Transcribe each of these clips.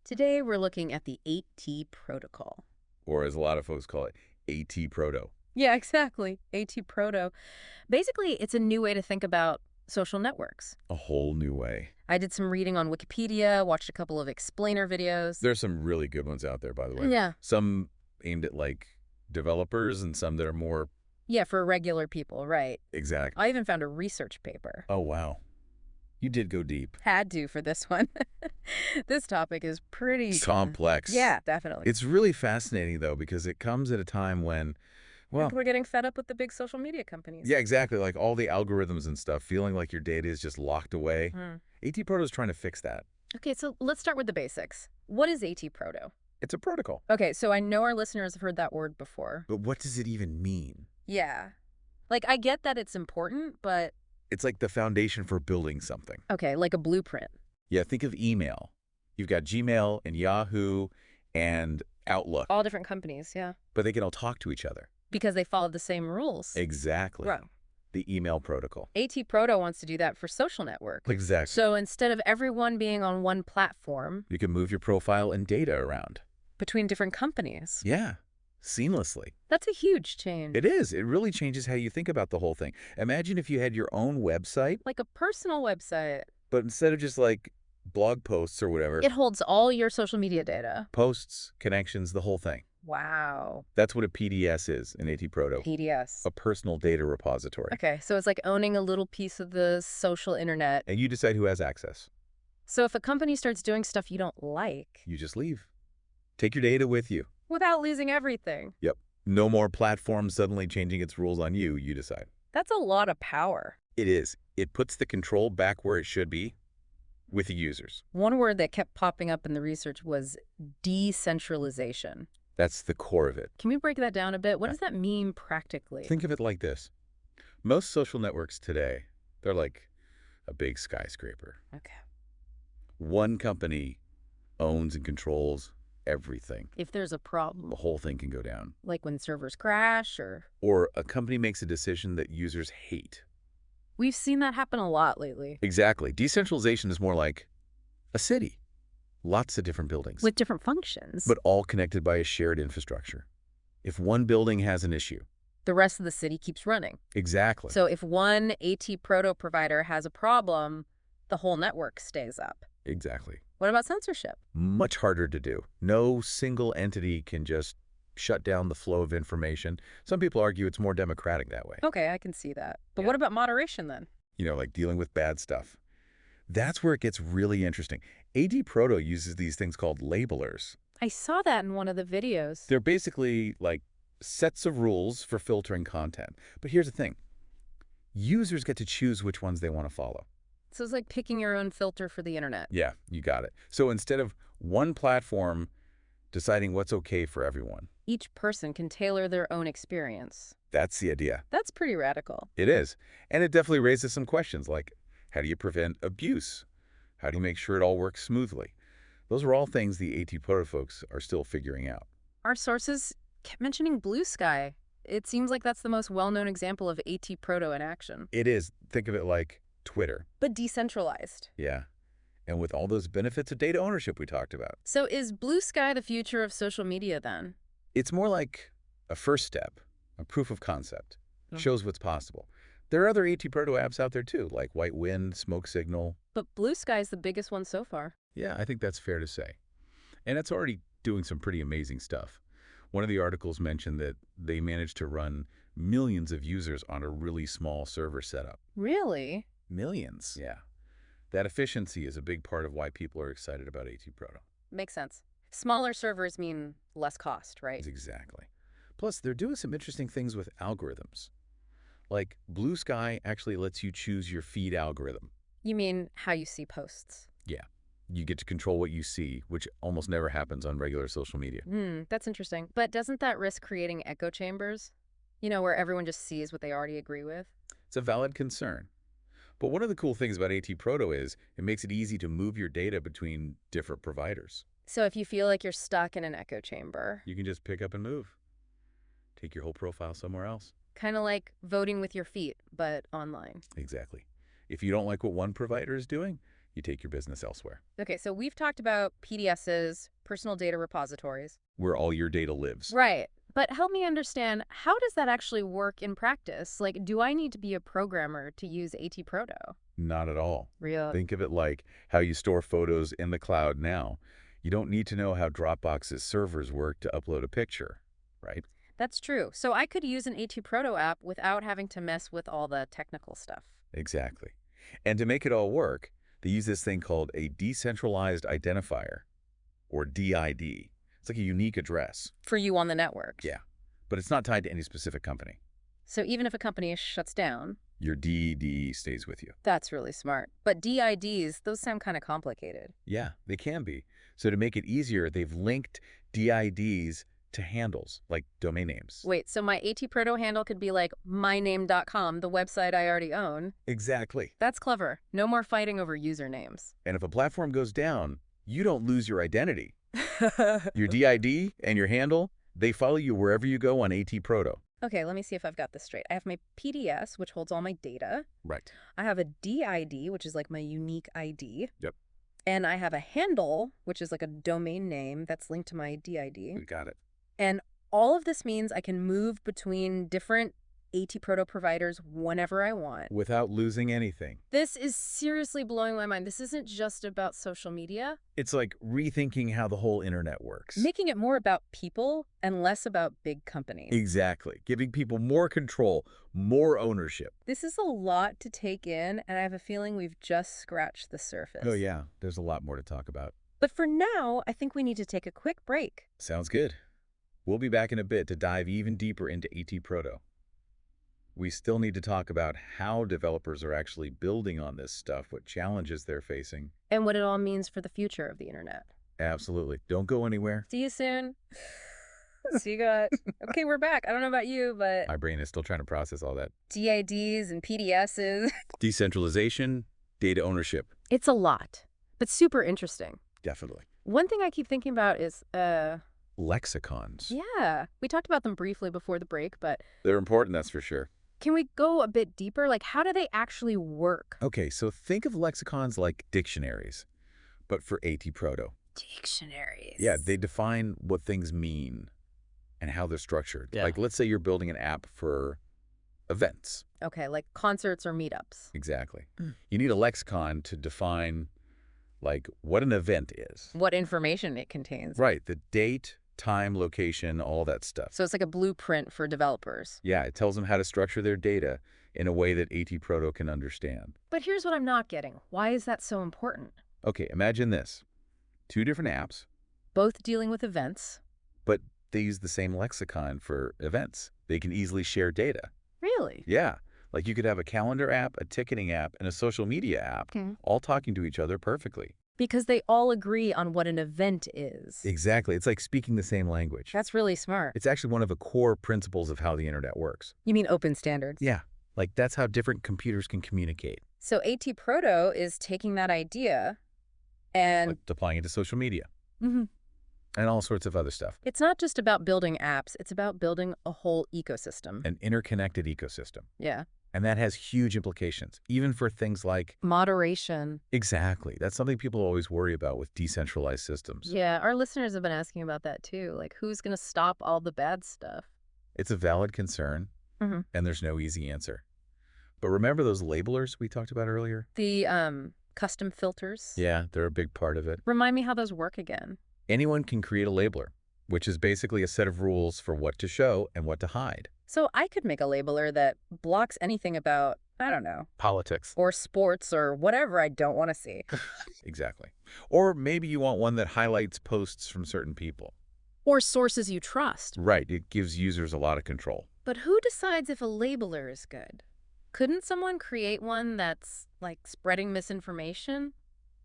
Today we're looking at the 8T protocol. Or as a lot of folks call it, AT Proto. Yeah, exactly. 8T proto. Basically, it's a new way to think about social networks. A whole new way. I did some reading on Wikipedia, watched a couple of explainer videos. There's some really good ones out there, by the way. Yeah. Some aimed at, like, developers and some that are more Yeah, for regular people, right. exact. I even found a research paper. Oh, wow. You did go deep. Had to for this one. This topic is pretty Complex. Yeah, definitely. It's really fascinating, though, because it comes at a time when, well, People are getting fed up with the big social media companies. yeah, exactly. Like all the algorithms and stuff, feeling like your data is just locked away. AT Proto is trying to fix that. Okay, so let's start with the basics. What is AT proto? It's a protocol. Okay, so I know our listeners have heard that word before. But what does it even mean? Yeah. Like, I get that it's important, but It's like the foundation for building something. okay, like a blueprint. Yeah, think of email. You've got Gmail and Yahoo and Outlook, All different companies, yeah. but they can all talk to each other. Because they follow the same rules. Exactly. Right. The email protocol. AT Proto wants to do that for social networks. Exactly. So instead of everyone being on one platform You can move your profile and data around. between different companies, Yeah, seamlessly. that's a huge change. It is. It really changes how you think about the whole thing. Imagine if you had your own website, Like a personal website. but instead of just like blog posts or whatever, It holds all your social media data. posts, connections, the whole thing. Wow. That's what a PDS is in AT Proto. PDS. A personal data repository. Okay, so it's like owning a little piece of the social internet. And you decide who has access. So if a company starts doing stuff you don't like, You just leave. Take your data with you. without losing everything, Yep. No more platform suddenly changing its rules on you. You decide. that's a lot of power. It is. It puts the control back where it should be with the users. One word that kept popping up in the research was decentralization. That's the core of it. Can we break that down a bit? What does that mean practically? Think of it like this. Most social networks today, they're like a big skyscraper. Okay. One company owns and controls everything. If there's a problem, The whole thing can go down. like when servers crash Or a company makes a decision that users hate. we've seen that happen a lot lately. Exactly. Decentralization is more like a city. Lots of different buildings. With different functions. But all connected by a shared infrastructure. If one building has an issue. The rest of the city keeps running. Exactly. So if one AT Proto provider has a problem, the whole network stays up. Exactly. What about censorship? Much harder to do. No single entity can just shut down the flow of information. Some people argue it's more democratic that way. Okay, I can see that. But Yeah. what about moderation then? You know, like dealing with bad stuff. That's where it gets really interesting. AT Proto uses these things called labelers. I saw that in one of the videos. They're basically like sets of rules for filtering content. But here's the thing. Users get to choose which ones they want to follow. So it's like picking your own filter for the internet. Yeah, you got it. So instead of one platform deciding what's okay for everyone, Each person can tailor their own experience. that's the idea. That's pretty radical. It is. And it definitely raises some questions like, how do you prevent abuse? How do you make sure it all works smoothly? Those are all things the AT Proto folks are still figuring out. Our sources kept mentioning Blue Sky. It seems like that's the most well-known example of AT Proto in action. It is. Think of it like Twitter. But decentralized. Yeah. And with all those benefits of data ownership we talked about. So is Blue Sky the future of social media then? It's more like a first step, a proof of concept. Oh. Shows what's possible. There are other AT Proto apps out there too, like White Wind, Smoke Signal. But Blue Sky is the biggest one so far. Yeah, I think that's fair to say. And it's already doing some pretty amazing stuff. One of the articles mentioned that they managed to run millions of users on a really small server setup. Really? Millions. Yeah. That efficiency is a big part of why people are excited about AT Proto. Makes sense. Smaller servers mean less cost, right? Exactly. Plus, they're doing some interesting things with algorithms. Like, Blue Sky actually lets you choose your feed algorithm. You mean how you see posts? Yeah. You get to control what you see, which almost never happens on regular social media. That's interesting. But doesn't that risk creating echo chambers? You know, where everyone just sees what they already agree with? It's a valid concern. But one of the cool things about AT Proto is it makes it easy to move your data between different providers. So if you feel like you're stuck in an echo chamber, You can just pick up and move. Take your whole profile somewhere else. kind of like voting with your feet, but online. Exactly. If you don't like what one provider is doing, you take your business elsewhere, Okay, so we've talked about PDSs, personal data repositories. where all your data lives. Right. But help me understand, how does that actually work in practice? Like, do I need to be a programmer to use AT Proto? Not at all. Real. Think of it like how you store photos in the cloud now. You don't need to know how Dropbox's servers work to upload a picture, right? That's true. So I could use an AT Proto app without having to mess with all the technical stuff. Exactly. And to make it all work, they use this thing called a decentralized identifier, or DID. It's like a unique address. For you on the network. Yeah. But it's not tied to any specific company. So even if a company shuts down, Your DD stays with you. that's really smart. But DIDs, those sound kind of complicated. Yeah, they can be. So to make it easier, they've linked DIDs to handles, like domain names. Wait, so my AT Proto handle could be like myname.com, the website I already own? Exactly. That's clever. No more fighting over usernames. And if a platform goes down, you don't lose your identity. Your DID and your handle, they follow you wherever you go on AT Proto. Okay, let me see if I've got this straight. I have my PDS, which holds all my data. Right. I have a DID, which is like my unique ID. Yep. And I have a handle, which is like a domain name that's linked to my DID. You got it. And all of this means I can move between different AT Proto providers whenever I want. Without losing anything. This is seriously blowing my mind. This isn't just about social media. It's like rethinking how the whole internet works. Making it more about people and less about big companies. Exactly. Giving people more control, more ownership. This is a lot to take in, and I have a feeling we've just scratched the surface. Oh, yeah. There's a lot more to talk about. But for now, I think we need to take a quick break. Sounds good. We'll be back in a bit to dive even deeper into AT Proto. We still need to talk about how developers are actually building on this stuff, what challenges they're facing. And what it all means for the future of the internet. Absolutely. Don't go anywhere. See you soon. See you guys. Okay, we're back. I don't know about you, but My brain is still trying to process all that. DIDs and PDSs. Decentralization, data ownership. It's a lot, but super interesting. Definitely. One thing I keep thinking about is, Lexicons. yeah, we talked about them briefly before the break, but They're important, that's for sure. can we go a bit deeper? Like, how do they actually work? Okay, so think of lexicons like dictionaries, but for AT Proto. Dictionaries. Yeah, they define what things mean and how they're structured. Yeah. Like, let's say you're building an app for events. Okay, like concerts or meetups. Exactly. You need a lexicon to define, like, what an event is. What information it contains. Right, the date, time, location, all that stuff. So it's like a blueprint for developers. Yeah, it tells them how to structure their data in a way that AT Proto can understand. But here's what I'm not getting. Why is that so important? Okay, imagine this. Two different apps, Both dealing with events. but they use the same lexicon for events. They can easily share data. Really? Yeah, like you could have a calendar app, a ticketing app, and a social media app, all talking to each other perfectly. Because they all agree on what an event is. Exactly. It's like speaking the same language. That's really smart. It's actually one of the core principles of how the internet works. You mean open standards? Yeah, like that's how different computers can communicate. So AT Proto is taking that idea and Like applying it to social media Mhm. and all sorts of other stuff. It's not just about building apps, it's about building a whole ecosystem. An interconnected ecosystem. Yeah. And that has huge implications, even for things like... Moderation. Exactly. That's something people always worry about with decentralized systems. Yeah, our listeners have been asking about that too. Like, who's going to stop all the bad stuff? It's a valid concern, Mhm. and there's no easy answer. But remember those labelers we talked about earlier? The custom filters. Yeah, they're a big part of it. Remind me how those work again. Anyone can create a labeler, which is basically a set of rules for what to show and what to hide. So I could make a labeler that blocks anything about, I don't know, Politics. or sports or whatever I don't want to see. Exactly. Or maybe you want one that highlights posts from certain people. Or sources you trust. Right, it gives users a lot of control. But who decides if a labeler is good? Couldn't someone create one that's, like, spreading misinformation?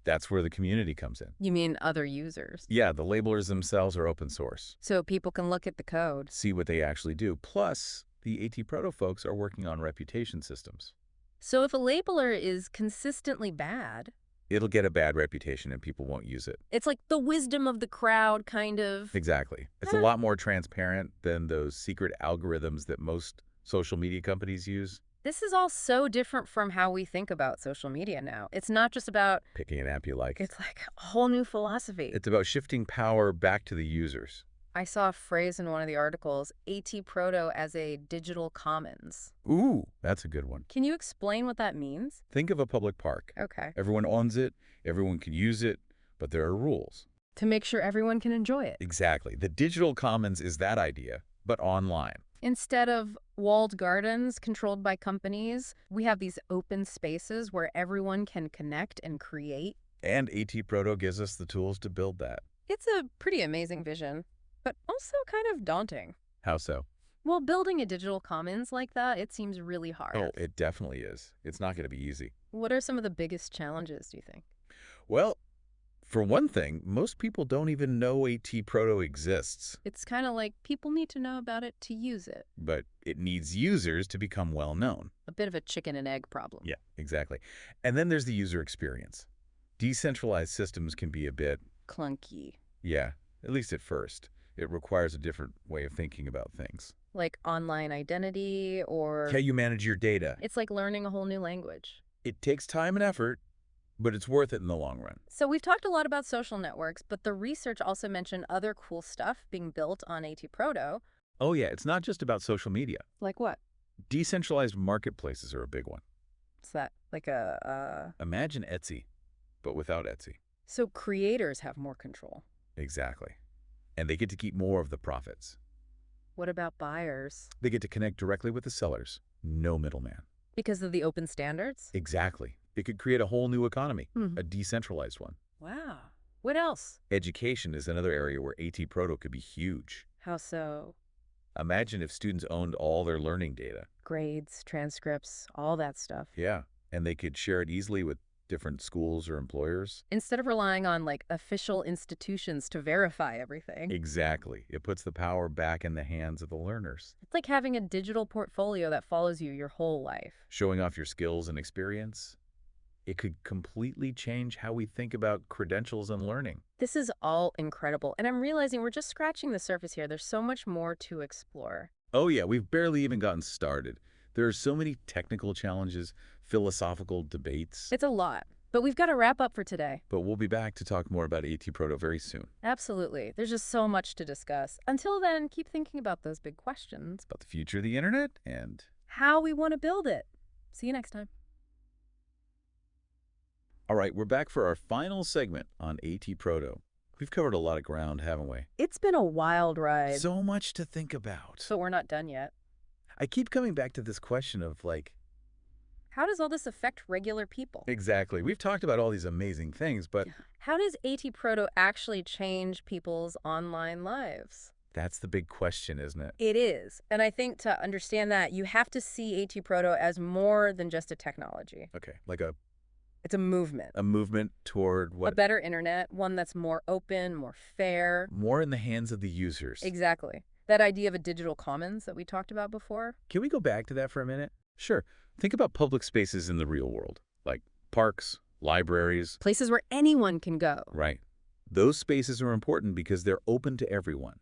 That's where the community comes in. You mean other users? Yeah, the labelers themselves are open source. So people can look at the code. See what they actually do. Plus, the AT Proto folks are working on reputation systems. So if a labeler is consistently bad, It'll get a bad reputation and people won't use it. it's like the wisdom of the crowd, kind of. Exactly. It's a lot more transparent than those secret algorithms that most social media companies use. This is all so different from how we think about social media now. It's not just about, Picking an app you like. it's like a whole new philosophy. It's about shifting power back to the users. I saw a phrase in one of the articles, AT Proto as a digital commons. Ooh, that's a good one. Can you explain what that means? Think of a public park. Okay. Everyone owns it, everyone can use it, but there are rules. To make sure everyone can enjoy it. Exactly. The digital commons is that idea, but online. Instead of walled gardens controlled by companies, we have these open spaces where everyone can connect and create. And AT Proto gives us the tools to build that. It's a pretty amazing vision, but also kind of daunting. How so? Well, building a digital commons like that, it seems really hard. Oh, it definitely is. It's not going to be easy. What are some of the biggest challenges, do you think? Well, for one thing, most people don't even know AT Proto exists, It's kind of like people need to know about it to use it. but it needs users to become well known. A bit of a chicken and egg problem. Yeah, exactly. And then there's the user experience. Decentralized systems can be a bit, Clunky. yeah, at least at first. It requires a different way of thinking about things. Like online identity or... How you manage your data. It's like learning a whole new language. It takes time and effort, but it's worth it in the long run. So we've talked a lot about social networks, but the research also mentioned other cool stuff being built on AT Proto. Oh yeah, it's not just about social media. Like what? Decentralized marketplaces are a big one. What's that? Like Imagine Etsy, but without Etsy. So creators have more control. Exactly. And they get to keep more of the profits. What about buyers? They get to connect directly with the sellers. No middleman. Because of the open standards? Exactly. It could create a whole new economy, Hmm. a decentralized one. Wow. What else? Education is another area where AT Proto could be huge. How so? Imagine if students owned all their learning data. Grades, transcripts, all that stuff. Yeah, and they could share it easily with different schools or employers. Instead of relying on like official institutions to verify everything. Exactly. It puts the power back in the hands of the learners. It's like having a digital portfolio that follows you your whole life. Showing off your skills and experience. It could completely change how we think about credentials and learning. This is all incredible, and I'm realizing we're just scratching the surface here. There's so much more to explore. Oh yeah, we've barely even gotten started. There are so many technical challenges, philosophical debates. It's a lot, but we've got to wrap up for today. But we'll be back to talk more about AT Proto very soon. Absolutely. There's just so much to discuss. Until then, keep thinking about those big questions. About the future of the internet and... How we want to build it. See you next time. All right, we're back for our final segment on AT Proto. We've covered a lot of ground, haven't we? It's been a wild ride. So much to think about. But we're not done yet. I keep coming back to this question of like... How does all this affect regular people? Exactly. We've talked about all these amazing things, but... How does AT Proto actually change people's online lives? That's the big question, isn't it? It is. And I think to understand that, you have to see AT Proto as more than just a technology. Okay, like a It's a movement. movement toward what? A better internet, one that's more open, more fair. More in the hands of the users. Exactly. That idea of a digital commons that we talked about before. Can we go back to that for a minute? Sure. Think about public spaces in the real world, like parks, libraries. Places where anyone can go. Right. Those spaces are important because they're open to everyone.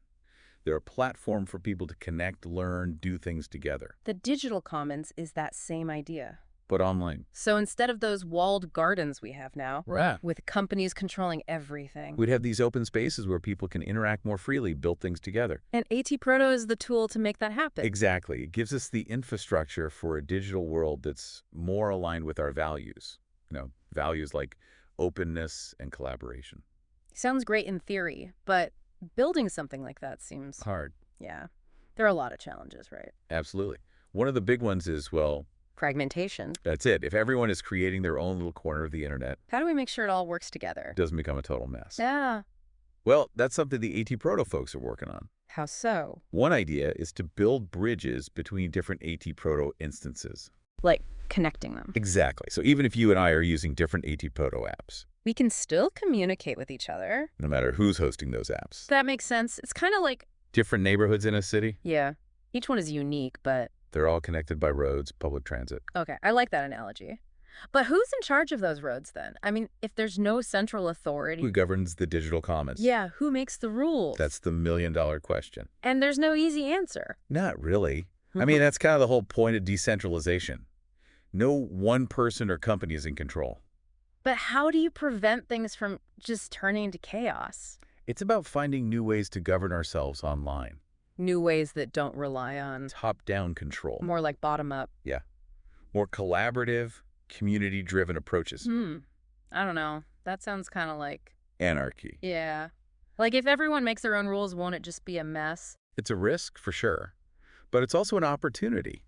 They're a platform for people to connect, learn, do things together. The digital commons is that same idea. But online. So instead of those walled gardens we have now, Right. with companies controlling everything. We'd have these open spaces where people can interact more freely, build things together. And AT Proto is the tool to make that happen. Exactly. It gives us the infrastructure for a digital world that's more aligned with our values. Values like openness and collaboration. Sounds great in theory, but building something like that seems... Hard. Yeah. There are a lot of challenges, right? Absolutely. One of the big ones is, well, Fragmentation. that's it. If everyone is creating their own little corner of the internet, How do we make sure it all works together? it doesn't become a total mess. Yeah. Well, that's something the AT Proto folks are working on. How so? One idea is to build bridges between different AT Proto instances. Like connecting them. Exactly. So even if you and I are using different AT Proto apps, We can still communicate with each other. no matter who's hosting those apps, That makes sense. It's kind of like... different neighborhoods in a city, Yeah. Each one is unique, but... they're all connected by roads, public transit. Okay, I like that analogy. But who's in charge of those roads then? I mean, if there's no central authority... Who governs the digital commons? Yeah, who makes the rules? That's the million-dollar question. And there's no easy answer. Not really. I mean, that's kind of the whole point of decentralization. No one person or company is in control. But how do you prevent things from just turning into chaos? It's about finding new ways to govern ourselves online. New ways that don't rely on Top-down control. more like bottom up. Yeah. More collaborative, community-driven approaches. I don't know. That sounds kind of like, Anarchy. yeah. Like if everyone makes their own rules, won't it just be a mess? It's a risk, for sure. But it's also an opportunity.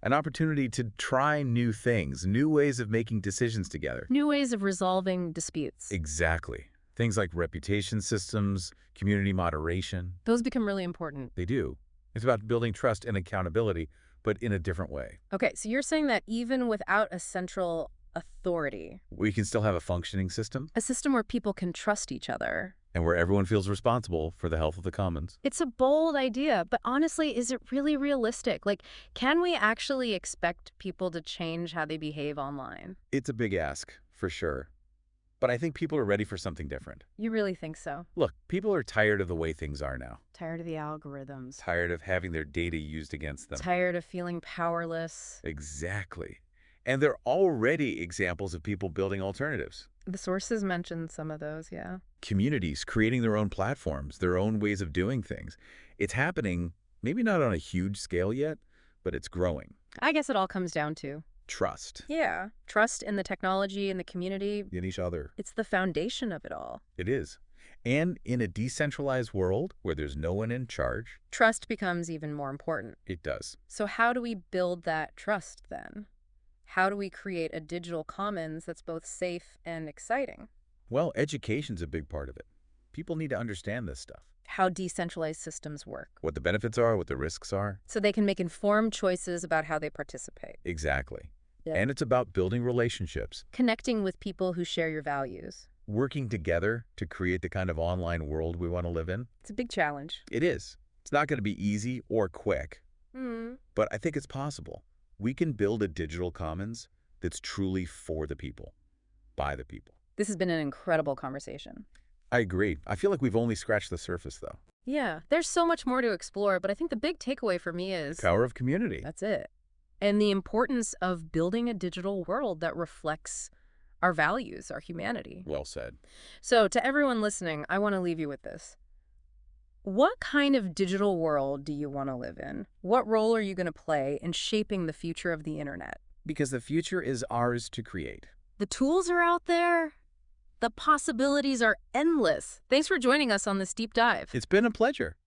An opportunity to try new things, new ways of making decisions together. New ways of resolving disputes. Exactly. Things like reputation systems, community moderation. Those become really important. They do. It's about building trust and accountability, but in a different way. Okay, so you're saying that even without a central authority, We can still have a functioning system, a system where people can trust each other. and where everyone feels responsible for the health of the commons. It's a bold idea, but honestly, is it really realistic? Like, can we actually expect people to change how they behave online? It's a big ask, for sure. But I think people are ready for something different. You really think so? Look, people are tired of the way things are now. Tired of the algorithms. Tired of having their data used against them. Tired of feeling powerless. Exactly. And there are already examples of people building alternatives. The sources mentioned some of those, yeah. Communities creating their own platforms, their own ways of doing things. It's happening, maybe not on a huge scale yet, but it's growing. I guess it all comes down to Trust trust in the technology and the community. in each other. It's the foundation of it all. It is. And in a decentralized world where there's no one in charge, Trust becomes even more important. it does. So how do we build that trust then? How do we create a digital commons that's both safe and exciting? Well, education's a big part of it. People need to understand this stuff. How decentralized systems work, What the benefits are, what the risks are. so they can make informed choices about how they participate. Exactly. Yeah. And it's about building relationships, Connecting with people who share your values. working together to create the kind of online world we want to live in. It's a big challenge. It is. It's not going to be easy or quick, but I think it's possible. We can build a digital commons that's truly for the people, by the people. This has been an incredible conversation. I agree. I feel like we've only scratched the surface, though. Yeah, there's so much more to explore, but I think the big takeaway for me is Power of community. that's it. And the importance of building a digital world that reflects our values, our humanity. Well said. So to everyone listening, I want to leave you with this. What kind of digital world do you want to live in? What role are you going to play in shaping the future of the internet? Because the future is ours to create. The tools are out there. The possibilities are endless. Thanks for joining us on this deep dive. It's been a pleasure.